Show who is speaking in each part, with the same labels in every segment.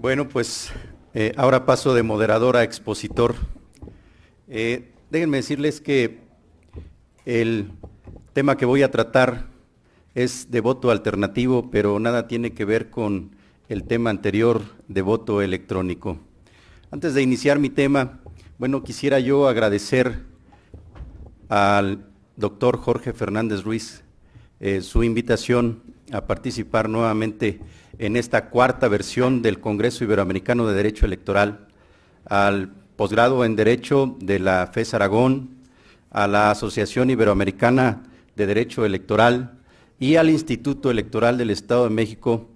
Speaker 1: Bueno, pues ahora paso de moderador a expositor. Déjenme decirles que el tema que voy a tratar es de voto alternativo, pero nada tiene que ver con el tema anterior de voto electrónico. Antes de iniciar mi tema, bueno, quisiera yo agradecer al doctor Jorge Fernández Ruiz su invitación a participar nuevamente en esta cuarta versión del Congreso Iberoamericano de Derecho Electoral, al posgrado en Derecho de la FES Aragón, a la Asociación Iberoamericana de Derecho Electoral y al Instituto Electoral del Estado de México,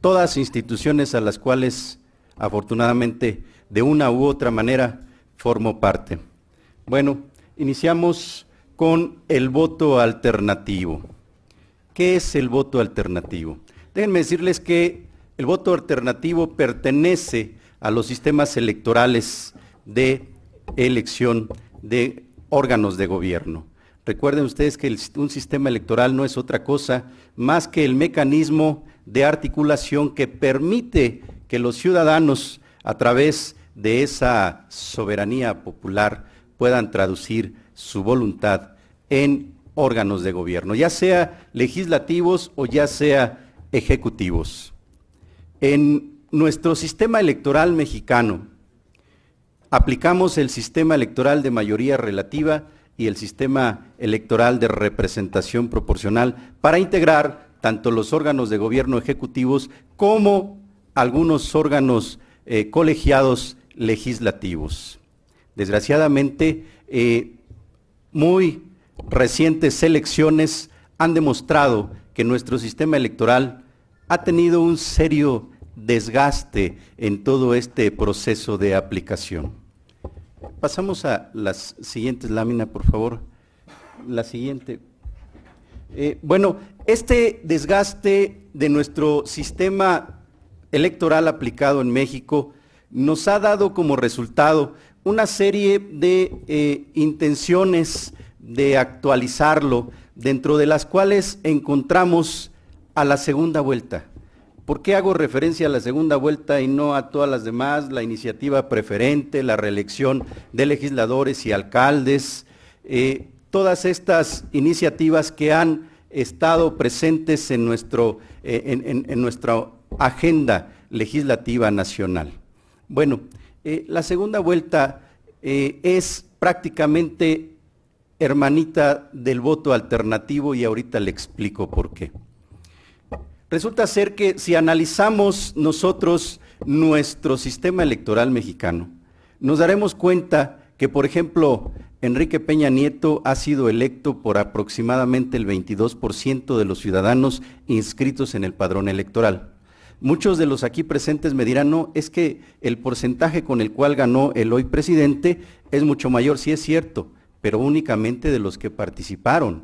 Speaker 1: todas instituciones a las cuales afortunadamente de una u otra manera formo parte. Bueno, iniciamos con el voto alternativo. ¿Qué es el voto alternativo? Déjenme decirles que el voto alternativo pertenece a los sistemas electorales de elección de órganos de gobierno. Recuerden ustedes que un sistema electoral no es otra cosa más que el mecanismo de articulación que permite que los ciudadanos, a través de esa soberanía popular, puedan traducir su voluntad en órganos de gobierno, ya sea legislativos o ya sea ejecutivos. En nuestro sistema electoral mexicano, aplicamos el sistema electoral de mayoría relativa y el sistema electoral de representación proporcional para integrar tanto los órganos de gobierno ejecutivos como algunos órganos colegiados legislativos. Desgraciadamente, muy recientes elecciones han demostrado que nuestro sistema electoral ha tenido un serio desgaste en todo este proceso de aplicación. Pasamos a las siguientes láminas, por favor. La siguiente. Bueno, este desgaste de nuestro sistema electoral aplicado en México nos ha dado como resultado una serie de intenciones de actualizarlo, dentro de las cuales encontramos a la segunda vuelta. ¿Por qué hago referencia a la segunda vuelta y no a todas las demás? La iniciativa preferente, la reelección de legisladores y alcaldes, todas estas iniciativas que han estado presentes en nuestra agenda legislativa nacional. Bueno, la segunda vuelta es prácticamente hermanita del voto alternativo y ahorita le explico por qué. Resulta ser que si analizamos nosotros nuestro sistema electoral mexicano, nos daremos cuenta que, por ejemplo, Enrique Peña Nieto ha sido electo por aproximadamente el 22% de los ciudadanos inscritos en el padrón electoral. Muchos de los aquí presentes me dirán, no, es que el porcentaje con el cual ganó el hoy presidente es mucho mayor, sí es cierto, pero únicamente de los que participaron,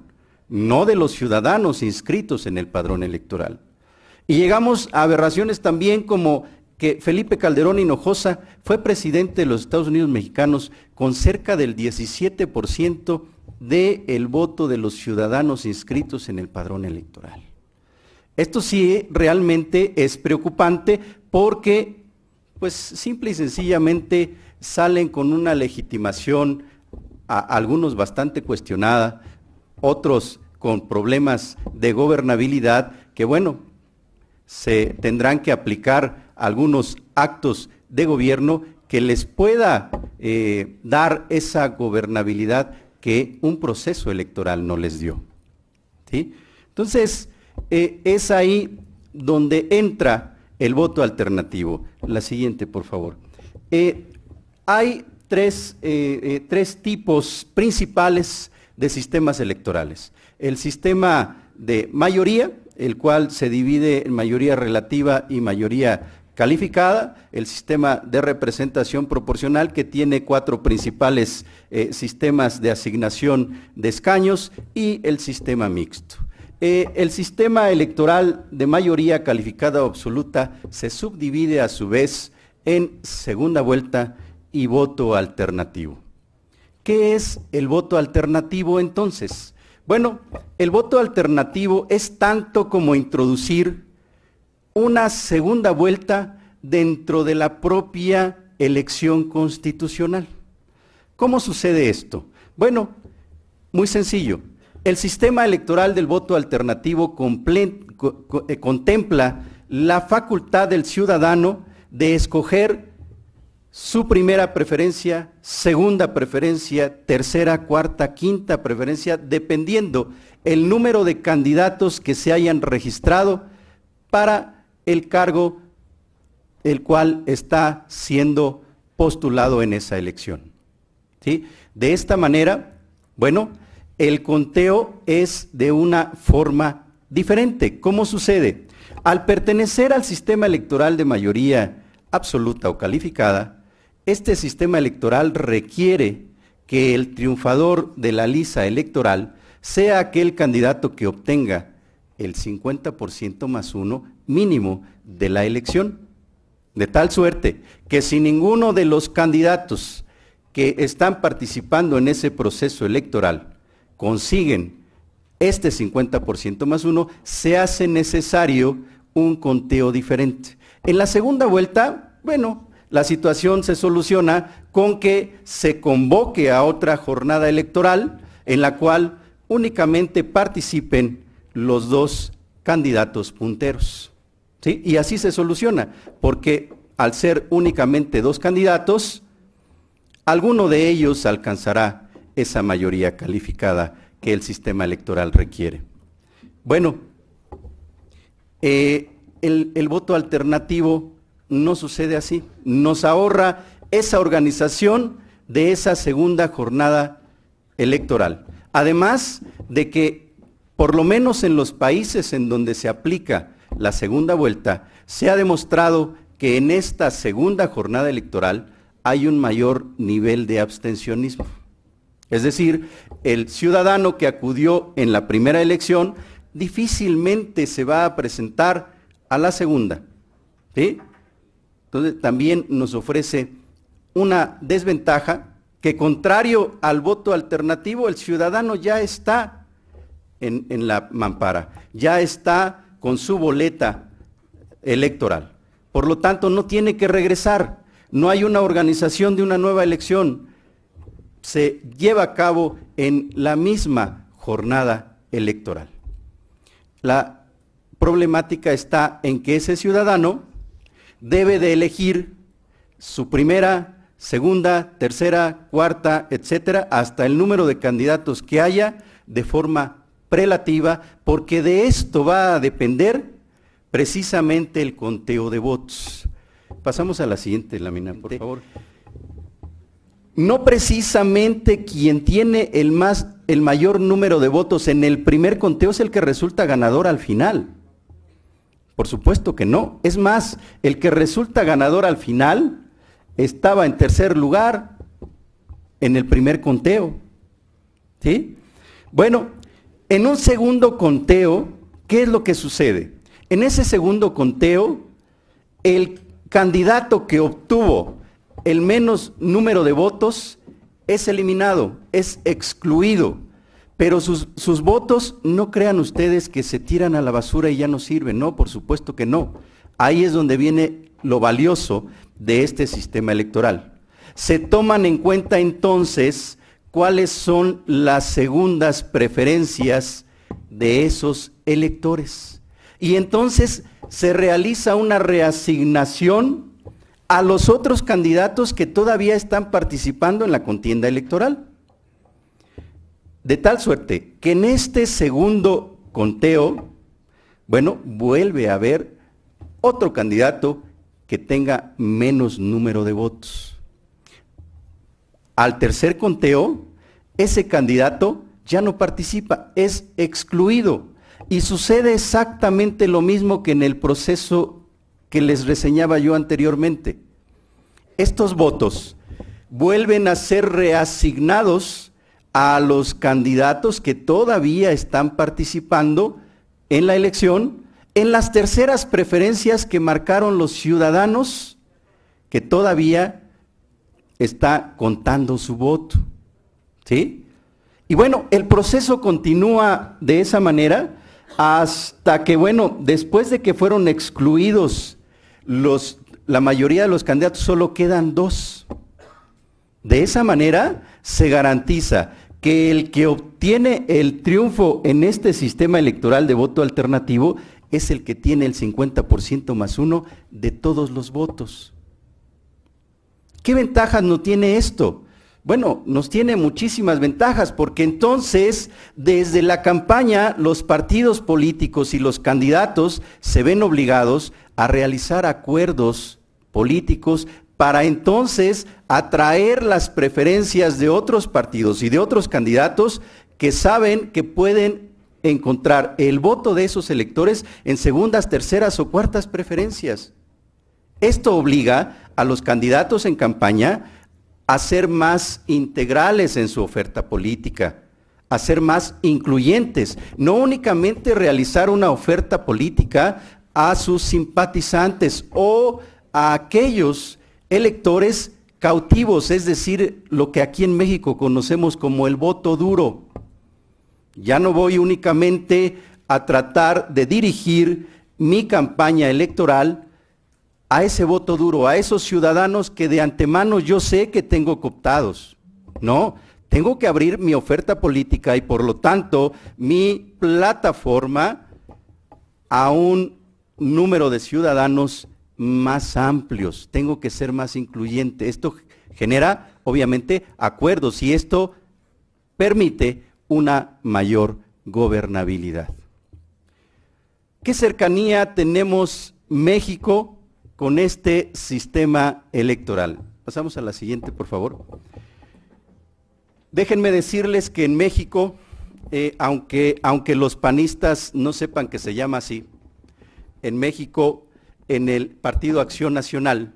Speaker 1: no de los ciudadanos inscritos en el padrón electoral. Y llegamos a aberraciones también como que Felipe Calderón Hinojosa fue presidente de los Estados Unidos mexicanos con cerca del 17% del voto de los ciudadanos inscritos en el padrón electoral. Esto sí realmente es preocupante porque, pues, simple y sencillamente salen con una legitimación, algunos bastante cuestionada, otros con problemas de gobernabilidad, que bueno, se tendrán que aplicar algunos actos de gobierno que les pueda dar esa gobernabilidad que un proceso electoral no les dio, ¿sí? Entonces, es ahí donde entra el voto alternativo. La siguiente, por favor. Hay tres tipos principales de sistemas electorales. El sistema de mayoría, el cual se divide en mayoría relativa y mayoría calificada, el sistema de representación proporcional, que tiene cuatro principales sistemas de asignación de escaños, y el sistema mixto. El sistema electoral de mayoría calificada o absoluta se subdivide a su vez en segunda vuelta y voto alternativo. ¿Qué es el voto alternativo entonces? Bueno, el voto alternativo es tanto como introducir una segunda vuelta dentro de la propia elección constitucional. ¿Cómo sucede esto? Bueno, muy sencillo. El sistema electoral del voto alternativo contempla la facultad del ciudadano de escoger su primera preferencia, segunda preferencia, tercera, cuarta, quinta preferencia, dependiendo el número de candidatos que se hayan registrado para el cargo el cual está siendo postulado en esa elección. ¿Sí? De esta manera, bueno, el conteo es de una forma diferente. ¿Cómo sucede? Al pertenecer al sistema electoral de mayoría absoluta o calificada, este sistema electoral requiere que el triunfador de la lista electoral sea aquel candidato que obtenga el 50% más uno mínimo de la elección, de tal suerte que si ninguno de los candidatos que están participando en ese proceso electoral consiguen este 50% más uno, se hace necesario un conteo diferente. En la segunda vuelta, bueno, la situación se soluciona con que se convoque a otra jornada electoral en la cual únicamente participen los dos candidatos punteros. ¿Sí? Y así se soluciona, porque al ser únicamente dos candidatos, alguno de ellos alcanzará esa mayoría calificada que el sistema electoral requiere. Bueno, el voto alternativo no sucede así, nos ahorra esa organización de esa segunda jornada electoral. Además de que, por lo menos en los países en donde se aplica la segunda vuelta, se ha demostrado que en esta segunda jornada electoral hay un mayor nivel de abstencionismo. Es decir, el ciudadano que acudió en la primera elección difícilmente se va a presentar a la segunda. ¿Sí? Entonces también nos ofrece una desventaja que, contrario al voto alternativo, el ciudadano ya está en la mampara, ya está con su boleta electoral. Por lo tanto, no tiene que regresar, no hay una organización de una nueva elección, se lleva a cabo en la misma jornada electoral. La problemática está en que ese ciudadano debe de elegir su primera, segunda, tercera, cuarta, etcétera, hasta el número de candidatos que haya de forma prelativa, porque de esto va a depender precisamente el conteo de votos. Pasamos a la siguiente lámina, por favor. No precisamente quien tiene el mayor número de votos en el primer conteo es el que resulta ganador al final. Por supuesto que no. Es más, el que resulta ganador al final estaba en tercer lugar en el primer conteo. ¿Sí? Bueno, en un segundo conteo, ¿qué es lo que sucede? En ese segundo conteo, el candidato que obtuvo el menos número de votos es eliminado, es excluido, pero sus votos, no crean ustedes que se tiran a la basura y ya no sirven, no, por supuesto que no. Ahí es donde viene lo valioso de este sistema electoral. Se toman en cuenta entonces cuáles son las segundas preferencias de esos electores. Y entonces se realiza una reasignación a los otros candidatos que todavía están participando en la contienda electoral. De tal suerte que en este segundo conteo, bueno, vuelve a haber otro candidato que tenga menos número de votos. Al tercer conteo, ese candidato ya no participa, es excluido. Y sucede exactamente lo mismo que en el proceso que les reseñaba yo anteriormente. Estos votos vuelven a ser reasignados a los candidatos que todavía están participando en la elección, en las terceras preferencias que marcaron los ciudadanos que todavía está contando su voto. ¿Sí? Y bueno, el proceso continúa de esa manera hasta que, bueno, después de que fueron excluidos la mayoría de los candidatos solo quedan 2. De esa manera se garantiza que el que obtiene el triunfo en este sistema electoral de voto alternativo es el que tiene el 50% más 1 de todos los votos. ¿Qué ventajas no tiene esto? Bueno, nos tiene muchísimas ventajas, porque entonces, desde la campaña, los partidos políticos y los candidatos se ven obligados a realizar acuerdos políticos para entonces atraer las preferencias de otros partidos y de otros candidatos que saben que pueden encontrar el voto de esos electores en segundas, terceras o cuartas preferencias. Esto obliga a los candidatos en campaña a ser más integrales en su oferta política, a ser más incluyentes, no únicamente realizar una oferta política a sus simpatizantes o a aquellos electores cautivos, es decir, lo que aquí en México conocemos como el voto duro. Ya no voy únicamente a tratar de dirigir mi campaña electoral a ese voto duro, a esos ciudadanos que de antemano yo sé que tengo cooptados. No, tengo que abrir mi oferta política y por lo tanto mi plataforma a un número de ciudadanos más amplios. Tengo que ser más incluyente. Esto genera, obviamente, acuerdos y esto permite una mayor gobernabilidad. ¿Qué cercanía tenemos México con este sistema electoral? Pasamos a la siguiente, por favor. Déjenme decirles que en México, aunque los panistas no sepan que se llama así, en México, en el Partido Acción Nacional,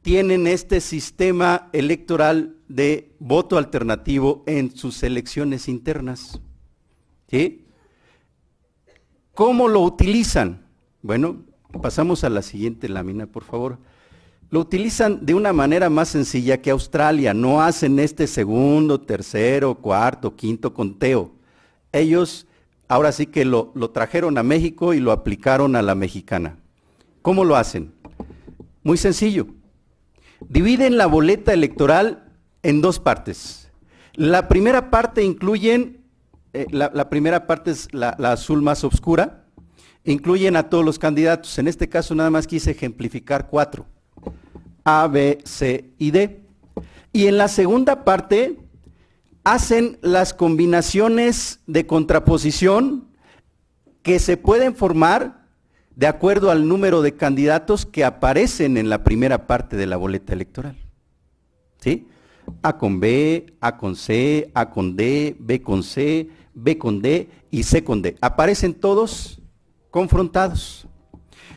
Speaker 1: tienen este sistema electoral de voto alternativo en sus elecciones internas. ¿Sí? ¿Cómo lo utilizan? Bueno, pasamos a la siguiente lámina, por favor. Lo utilizan de una manera más sencilla que Australia. No hacen este segundo, tercero, cuarto, quinto conteo. Ellos ahora sí que lo trajeron a México y lo aplicaron a la mexicana. ¿Cómo lo hacen? Muy sencillo. Dividen la boleta electoral en 2 partes. La primera parte incluyen, la primera parte es la azul más oscura, incluyen a todos los candidatos. En este caso nada más quise ejemplificar 4, A, B, C y D. Y en la segunda parte hacen las combinaciones de contraposición que se pueden formar de acuerdo al número de candidatos que aparecen en la primera parte de la boleta electoral. ¿Sí? A con B, A con C, A con D, B con C, B con D y C con D. Aparecen todos confrontados.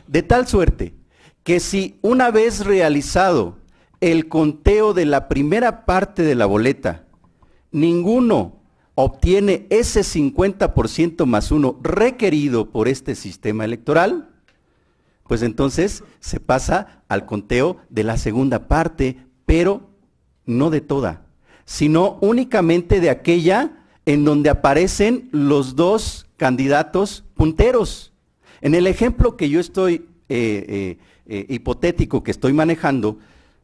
Speaker 1: De tal suerte que si una vez realizado el conteo de la primera parte de la boleta, ninguno obtiene ese 50% más 1 requerido por este sistema electoral, pues entonces se pasa al conteo de la segunda parte, pero no de toda, sino únicamente de aquella en donde aparecen los 2 candidatos punteros. En el ejemplo que yo estoy, hipotético que estoy manejando,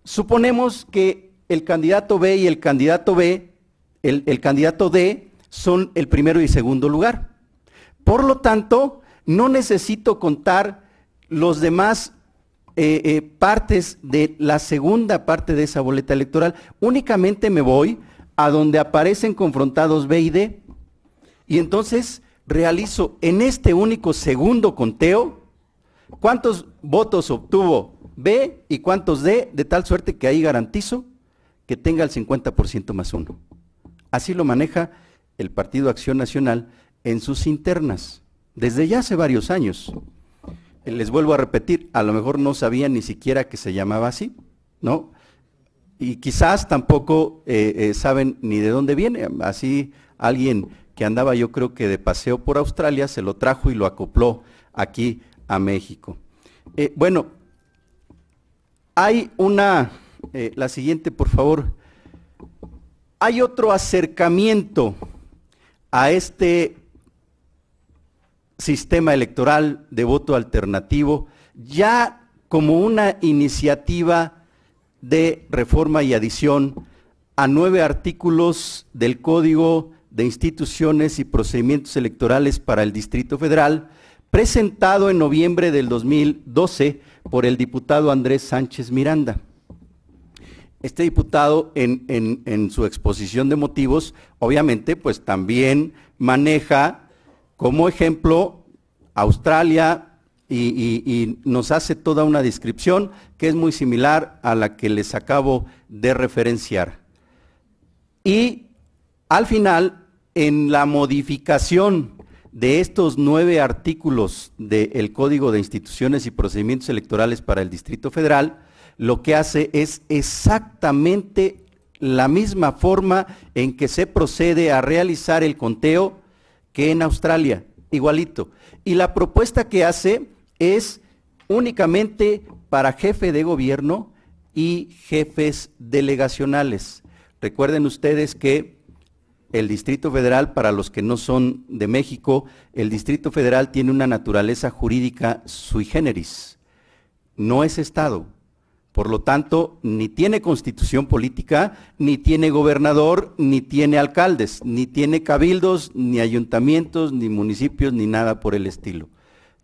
Speaker 1: suponemos que el candidato B y el candidato B, el candidato D son el primero y segundo lugar. Por lo tanto, no necesito contar los demás partes de la segunda parte de esa boleta electoral. Únicamente me voy a donde aparecen confrontados B y D. Y entonces realizo en este único segundo conteo cuántos votos obtuvo B y cuántos D, de tal suerte que ahí garantizo que tenga el 50% más 1. Así lo maneja el Partido Acción Nacional en sus internas, desde ya hace varios años. Les vuelvo a repetir, a lo mejor no sabían ni siquiera que se llamaba así, ¿no? Y quizás tampoco saben ni de dónde viene. Así alguien que andaba, yo creo que de paseo por Australia, se lo trajo y lo acopló aquí a México. Bueno, hay una, la siguiente por favor, hay otro acercamiento a este sistema electoral de voto alternativo, ya como una iniciativa de reforma y adición a 9 artículos del Código de Instituciones y Procedimientos Electorales para el Distrito Federal, presentado en noviembre del 2012 por el diputado Andrés Sánchez Miranda. Este diputado en su exposición de motivos, obviamente, pues también maneja como ejemplo Australia y nos hace toda una descripción que es muy similar a la que les acabo de referenciar. Y al final, en la modificación de estos 9 artículos del Código de Instituciones y Procedimientos Electorales para el Distrito Federal, lo que hace es exactamente la misma forma en que se procede a realizar el conteo que en Australia, igualito. Y la propuesta que hace es únicamente para jefe de gobierno y jefes delegacionales. Recuerden ustedes que el Distrito Federal, para los que no son de México, el Distrito Federal tiene una naturaleza jurídica sui generis, no es Estado. Por lo tanto, ni tiene constitución política, ni tiene gobernador, ni tiene alcaldes, ni tiene cabildos, ni ayuntamientos, ni municipios, ni nada por el estilo.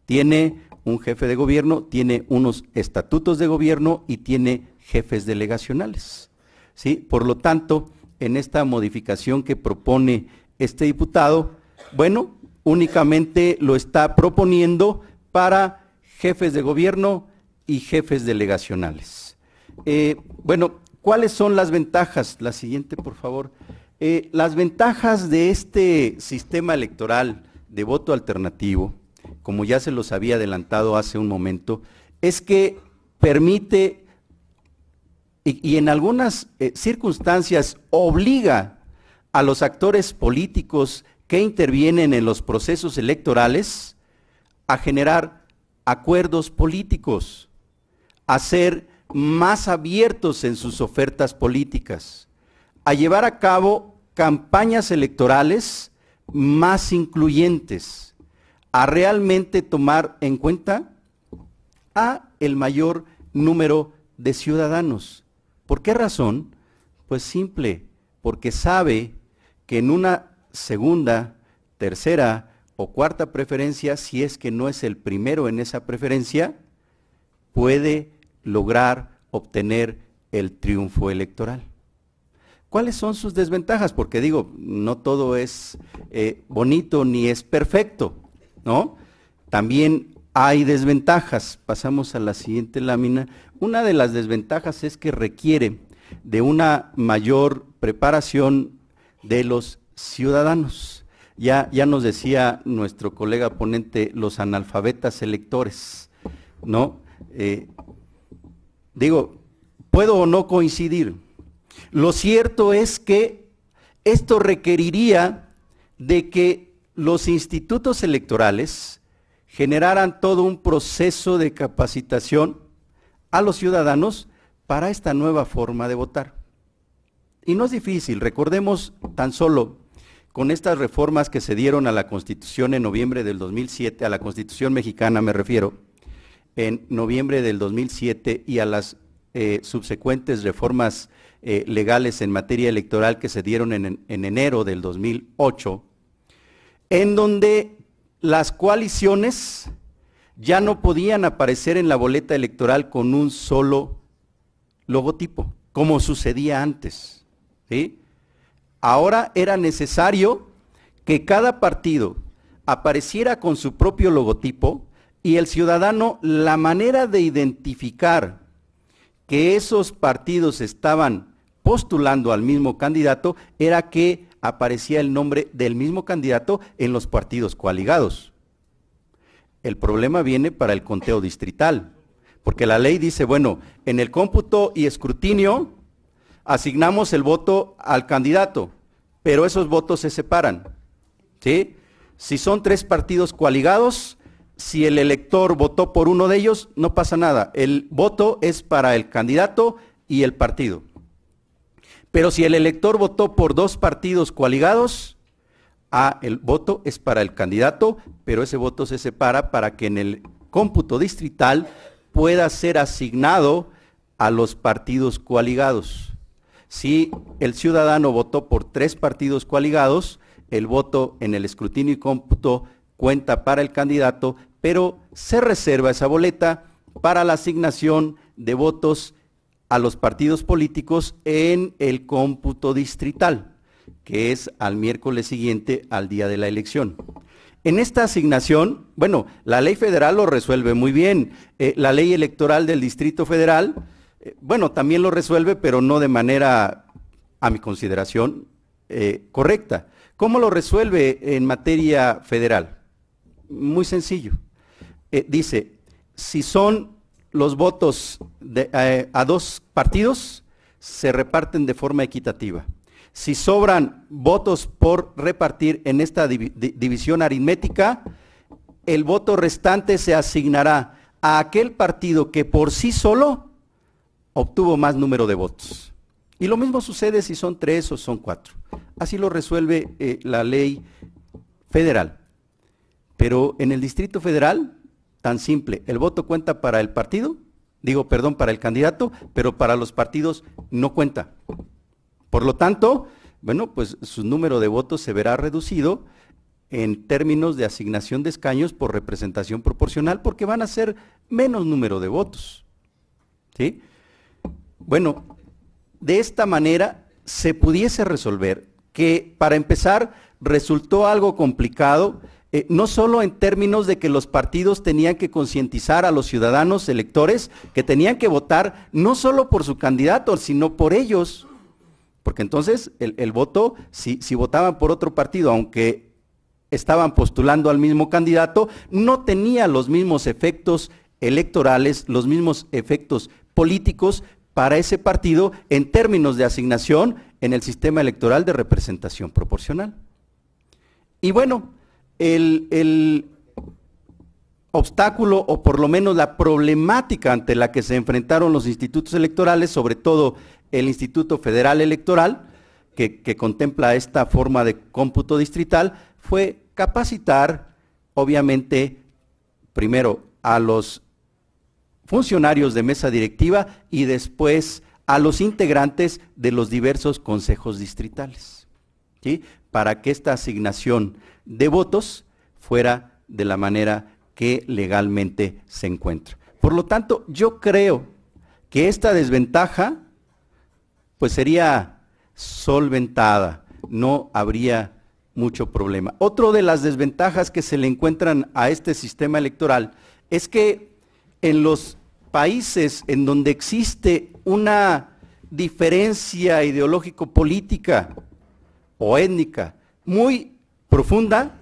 Speaker 1: Tiene un jefe de gobierno, tiene unos estatutos de gobierno y tiene jefes delegacionales, ¿sí? Por lo tanto, en esta modificación que propone este diputado, bueno, únicamente lo está proponiendo para jefes de gobierno y jefes delegacionales. Bueno, ¿cuáles son las ventajas? La siguiente, por favor. Las ventajas de este sistema electoral de voto alternativo, como ya se los había adelantado hace un momento, es que permite y en algunas circunstancias obliga a los actores políticos que intervienen en los procesos electorales a generar acuerdos políticos, a ser más abiertos en sus ofertas políticas, a llevar a cabo campañas electorales más incluyentes, a realmente tomar en cuenta a el mayor número de ciudadanos. ¿Por qué razón? Pues simple, porque sabe que en una segunda, tercera o cuarta preferencia, si es que no es el primero en esa preferencia, puede lograr obtener el triunfo electoral. ¿Cuáles son sus desventajas? Porque digo, no todo es bonito ni es perfecto, ¿no? También hay desventajas. Pasamos a la siguiente lámina. Una de las desventajas es que requiere de una mayor preparación de los ciudadanos. Ya nos decía nuestro colega ponente, los analfabetas electores, ¿no? Digo, puedo o no coincidir. Lo cierto es que esto requeriría de que los institutos electorales generaran todo un proceso de capacitación a los ciudadanos para esta nueva forma de votar. Y no es difícil, recordemos tan solo con estas reformas que se dieron a la Constitución en noviembre del 2007, a la Constitución mexicana me refiero, en noviembre del 2007 y a las subsecuentes reformas legales en materia electoral que se dieron en enero del 2008, en donde las coaliciones ya no podían aparecer en la boleta electoral con un solo logotipo, como sucedía antes, ¿sí? Ahora era necesario que cada partido apareciera con su propio logotipo y el ciudadano, la manera de identificar que esos partidos estaban postulando al mismo candidato era que aparecía el nombre del mismo candidato en los partidos coaligados. El problema viene para el conteo distrital, porque la ley dice, bueno, en el cómputo y escrutinio asignamos el voto al candidato, pero esos votos se separan, ¿sí? Si son 3 partidos coaligados, si el elector votó por uno de ellos, no pasa nada. El voto es para el candidato y el partido. Pero si el elector votó por 2 partidos coaligados, el voto es para el candidato, pero ese voto se separa para que en el cómputo distrital pueda ser asignado a los partidos coaligados. Si el ciudadano votó por 3 partidos coaligados, el voto en el escrutinio y cómputo cuenta para el candidato, pero se reserva esa boleta para la asignación de votos a los partidos políticos en el cómputo distrital, que es al miércoles siguiente al día de la elección. En esta asignación, bueno, la ley federal lo resuelve muy bien. La ley electoral del Distrito Federal, bueno, también lo resuelve, pero no de manera, a mi consideración, correcta. ¿Cómo lo resuelve en materia federal? Muy sencillo. Dice, si son los votos a 2 partidos, se reparten de forma equitativa. Si sobran votos por repartir en esta división aritmética, el voto restante se asignará a aquel partido que por sí solo obtuvo más número de votos. Y lo mismo sucede si son 3 o son 4. Así lo resuelve la ley federal. Pero en el Distrito Federal, tan simple, el voto cuenta para el partido, para el candidato, pero para los partidos no cuenta. Por lo tanto, bueno, pues su número de votos se verá reducido en términos de asignación de escaños por representación proporcional, porque van a ser menos número de votos. ¿Sí? Bueno, de esta manera se pudiese resolver que, para empezar, resultó algo complicado, no solo en términos de que los partidos tenían que concientizar a los ciudadanos electores que tenían que votar no solo por su candidato, sino por ellos. Porque entonces el voto, si votaban por otro partido, aunque estaban postulando al mismo candidato, no tenía los mismos efectos electorales, los mismos efectos políticos para ese partido en términos de asignación en el sistema electoral de representación proporcional. Y bueno, el obstáculo, o por lo menos la problemática ante la que se enfrentaron los institutos electorales, sobre todo el Instituto Federal Electoral, que contempla esta forma de cómputo distrital, fue capacitar, obviamente, primero a los funcionarios de mesa directiva y después a los integrantes de los diversos consejos distritales, ¿sí? Para que esta asignación de votos fuera de la manera que legalmente se encuentra. Por lo tanto, yo creo que esta desventaja pues sería solventada, no habría mucho problema. Otro de las desventajas que se le encuentran a este sistema electoral es que en los países en donde existe una diferencia ideológico-política o étnica muy profunda,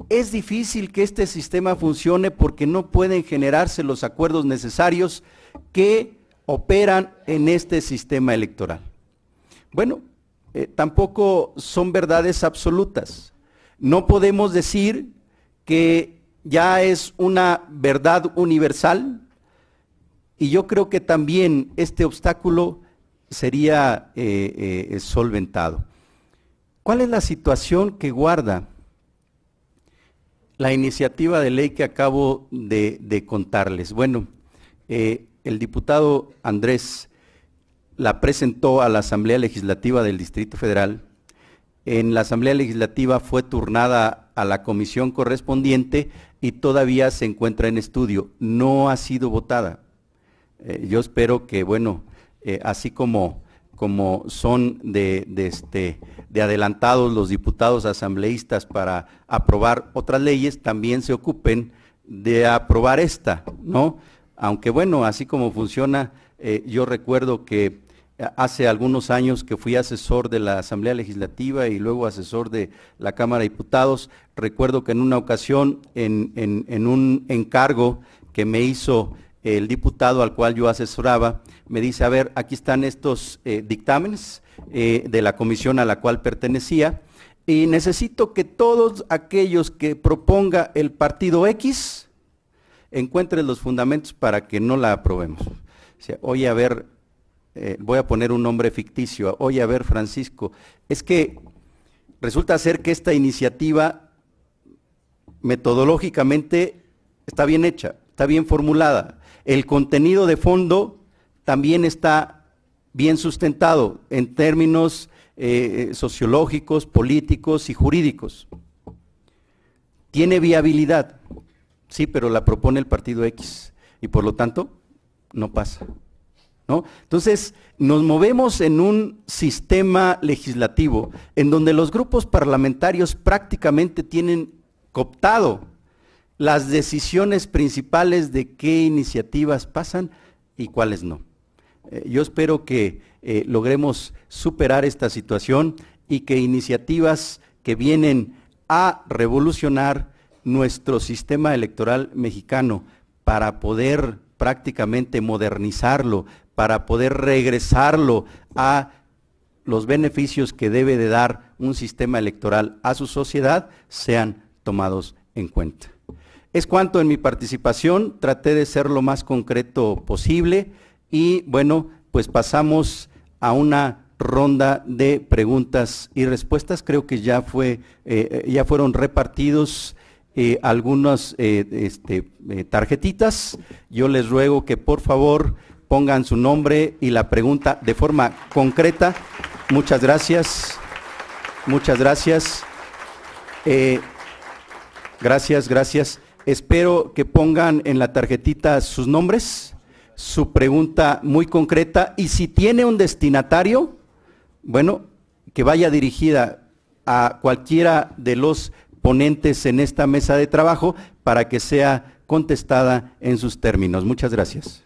Speaker 1: es difícil que este sistema funcione porque no pueden generarse los acuerdos necesarios que operan en este sistema electoral. Bueno, tampoco son verdades absolutas. No podemos decir que ya es una verdad universal, y yo creo que también este obstáculo sería solventado. ¿Cuál es la situación que guarda la iniciativa de ley que acabo de contarles? Bueno, el diputado Andrés la presentó a la Asamblea Legislativa del Distrito Federal. En la Asamblea Legislativa fue turnada a la comisión correspondiente y todavía se encuentra en estudio. No ha sido votada. Yo espero que, bueno, así como son de adelantados los diputados asambleístas para aprobar otras leyes, también se ocupen de aprobar esta, ¿no? Aunque bueno, así como funciona, yo recuerdo que hace algunos años que fui asesor de la Asamblea Legislativa y luego asesor de la Cámara de Diputados, recuerdo que en una ocasión, en un encargo que me hizo el diputado al cual yo asesoraba, me dice, a ver, aquí están estos dictámenes de la comisión a la cual pertenecía, y necesito que todos aquellos que proponga el partido X encuentren los fundamentos para que no la aprobemos. O sea, oye, a ver, voy a poner un nombre ficticio, oye, a ver, Francisco, es que resulta ser que esta iniciativa metodológicamente está bien hecha, está bien formulada. El contenido de fondo también está bien sustentado en términos sociológicos, políticos y jurídicos. Tiene viabilidad, sí, pero la propone el partido X y por lo tanto no pasa, ¿no? Entonces, nos movemos en un sistema legislativo en donde los grupos parlamentarios prácticamente tienen cooptado las decisiones principales de qué iniciativas pasan y cuáles no. Yo espero que logremos superar esta situación y que iniciativas que vienen a revolucionar nuestro sistema electoral mexicano para poder prácticamente modernizarlo, para poder regresarlo a los beneficios que debe de dar un sistema electoral a su sociedad, sean tomados en cuenta. Es cuanto en mi participación, traté de ser lo más concreto posible y bueno, pues pasamos a una ronda de preguntas y respuestas. Creo que ya fueron repartidos algunas tarjetitas. Yo les ruego que por favor pongan su nombre y la pregunta de forma concreta. Muchas gracias. Muchas gracias. Gracias. Espero que pongan en la tarjetita sus nombres, su pregunta muy concreta y si tiene un destinatario, bueno, que vaya dirigida a cualquiera de los ponentes en esta mesa de trabajo para que sea contestada en sus términos. Muchas gracias.